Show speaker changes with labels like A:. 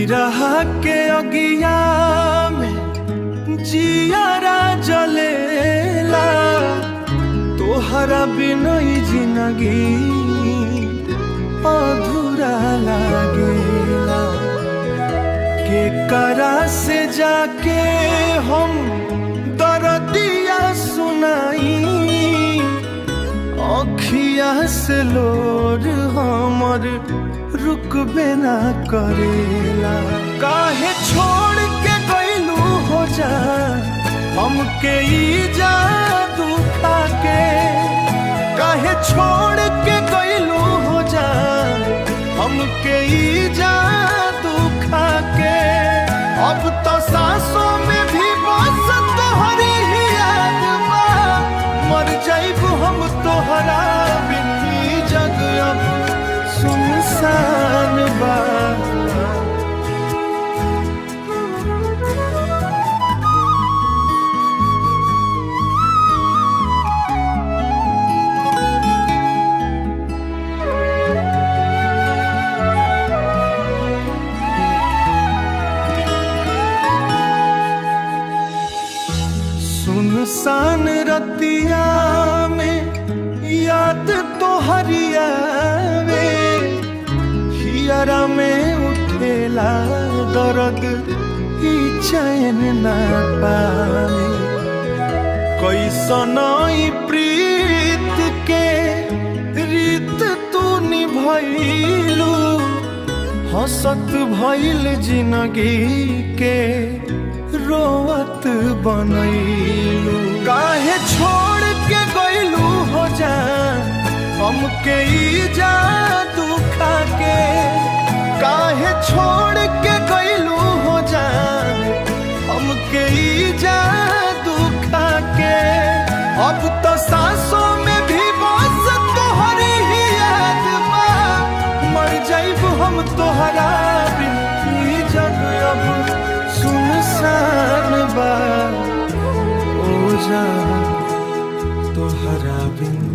A: बिरह के अगिया में जियारा जलेला, तोहरा बिना जिंदगी अधूरा लागेला। के करा से जाके हम दर्दिया सुनाई, अखिया से लोर हमर रुकबे ना करेला। काहे छोड़ के गइलू हो जा हमके ई जादू खाके, काहे छोड़ के गइलू हो जा हमके ई जादू खाके। अब तो सांसों में भी बस तोहरी ही याद बा, मर जाइबू हम तोहरा बिन, ई जग अब सुनसान बा। सुनसान रतिया में याद तो हरियावे, हियरा में उठेला दर्द ही चैन ना पावे। कैसन ई प्रीत के रीत तू निभैलू, हंसत भइल जिंदगी के रोवत बनैलू। काहे छोड़ के गइलू हो जा हमके ई जादू खाके, काहे छोड़ के गइलू हो जा हमके ई जादू खाके। अब तो सांसों में भी बस तोहरी ही याद बा, मर जाइबू हम तोहरा बिन, ई जग अब सुनसान बा। ओ जा तोहरा बिन।